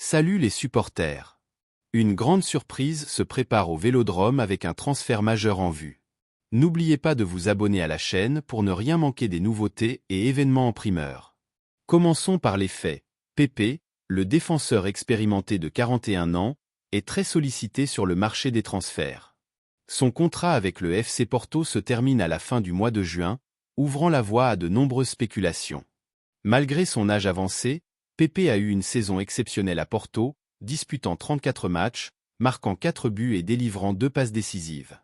Salut les supporters. Une grande surprise se prépare au Vélodrome avec un transfert majeur en vue. N'oubliez pas de vous abonner à la chaîne pour ne rien manquer des nouveautés et événements en primeur. Commençons par les faits. Pepe, le défenseur expérimenté de 41 ans, est très sollicité sur le marché des transferts. Son contrat avec le FC Porto se termine à la fin du mois de juin, ouvrant la voie à de nombreuses spéculations. Malgré son âge avancé, Pepe a eu une saison exceptionnelle à Porto, disputant 34 matchs, marquant 4 buts et délivrant 2 passes décisives.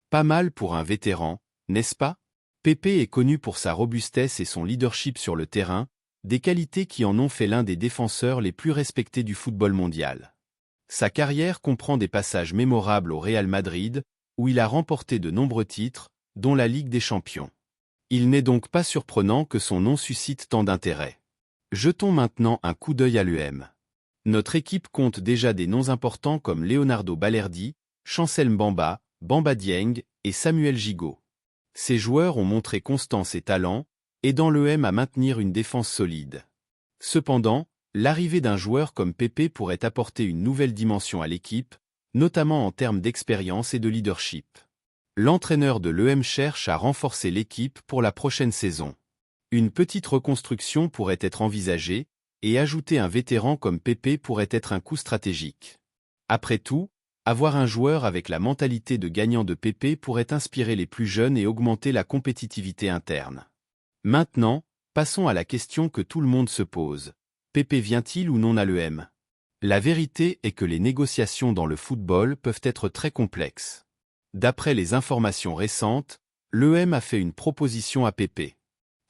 Pas mal pour un vétéran, n'est-ce pas? Pepe est connu pour sa robustesse et son leadership sur le terrain, des qualités qui en ont fait l'un des défenseurs les plus respectés du football mondial. Sa carrière comprend des passages mémorables au Real Madrid, où il a remporté de nombreux titres, dont la Ligue des Champions. Il n'est donc pas surprenant que son nom suscite tant d'intérêt. Jetons maintenant un coup d'œil à l'UM. Notre équipe compte déjà des noms importants comme Leonardo Balerdi, Chancel Mbamba, Bamba Dieng et Samuel Gigot. Ces joueurs ont montré constance et talent, aidant l'UM à maintenir une défense solide. Cependant, l'arrivée d'un joueur comme Pepe pourrait apporter une nouvelle dimension à l'équipe, notamment en termes d'expérience et de leadership. L'entraîneur de l'UM cherche à renforcer l'équipe pour la prochaine saison. Une petite reconstruction pourrait être envisagée, et ajouter un vétéran comme Pepe pourrait être un coup stratégique. Après tout, avoir un joueur avec la mentalité de gagnant de Pepe pourrait inspirer les plus jeunes et augmenter la compétitivité interne. Maintenant, passons à la question que tout le monde se pose. Pepe vient-il ou non à l'UM? La vérité est que les négociations dans le football peuvent être très complexes. D'après les informations récentes, l'UM a fait une proposition à Pepe.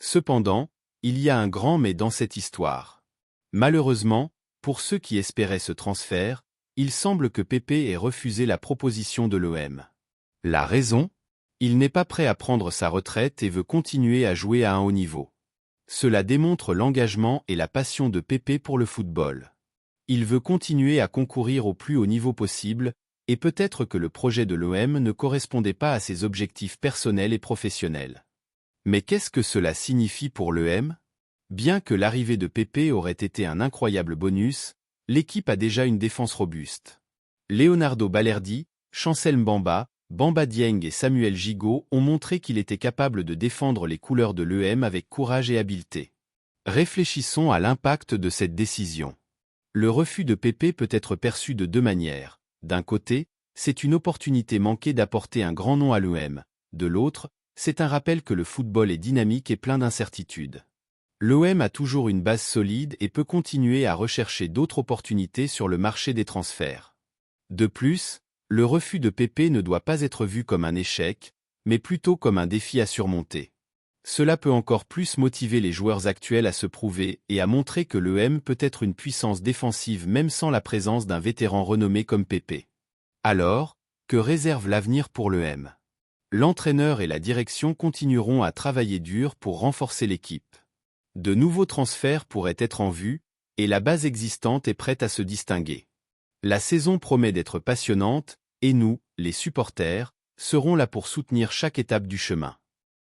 Cependant, il y a un grand mais dans cette histoire. Malheureusement, pour ceux qui espéraient ce transfert, il semble que Pepe ait refusé la proposition de l'OM. La raison? Il n'est pas prêt à prendre sa retraite et veut continuer à jouer à un haut niveau. Cela démontre l'engagement et la passion de Pepe pour le football. Il veut continuer à concourir au plus haut niveau possible, et peut-être que le projet de l'OM ne correspondait pas à ses objectifs personnels et professionnels. Mais qu'est-ce que cela signifie pour l'UM? Bien que l'arrivée de Pepe aurait été un incroyable bonus, l'équipe a déjà une défense robuste. Leonardo Balerdi, Chancel Mbamba, Bamba Dieng et Samuel Gigot ont montré qu'il était capable de défendre les couleurs de l'UM avec courage et habileté. Réfléchissons à l'impact de cette décision. Le refus de Pepe peut être perçu de deux manières. D'un côté, c'est une opportunité manquée d'apporter un grand nom à l'UM. De l'autre, c'est un rappel que le football est dynamique et plein d'incertitudes. L'OM a toujours une base solide et peut continuer à rechercher d'autres opportunités sur le marché des transferts. De plus, le refus de Pepe ne doit pas être vu comme un échec, mais plutôt comme un défi à surmonter. Cela peut encore plus motiver les joueurs actuels à se prouver et à montrer que l'OM peut être une puissance défensive même sans la présence d'un vétéran renommé comme Pepe. Alors, que réserve l'avenir pour l'OM? L'entraîneur et la direction continueront à travailler dur pour renforcer l'équipe. De nouveaux transferts pourraient être en vue, et la base existante est prête à se distinguer. La saison promet d'être passionnante, et nous, les supporters, serons là pour soutenir chaque étape du chemin.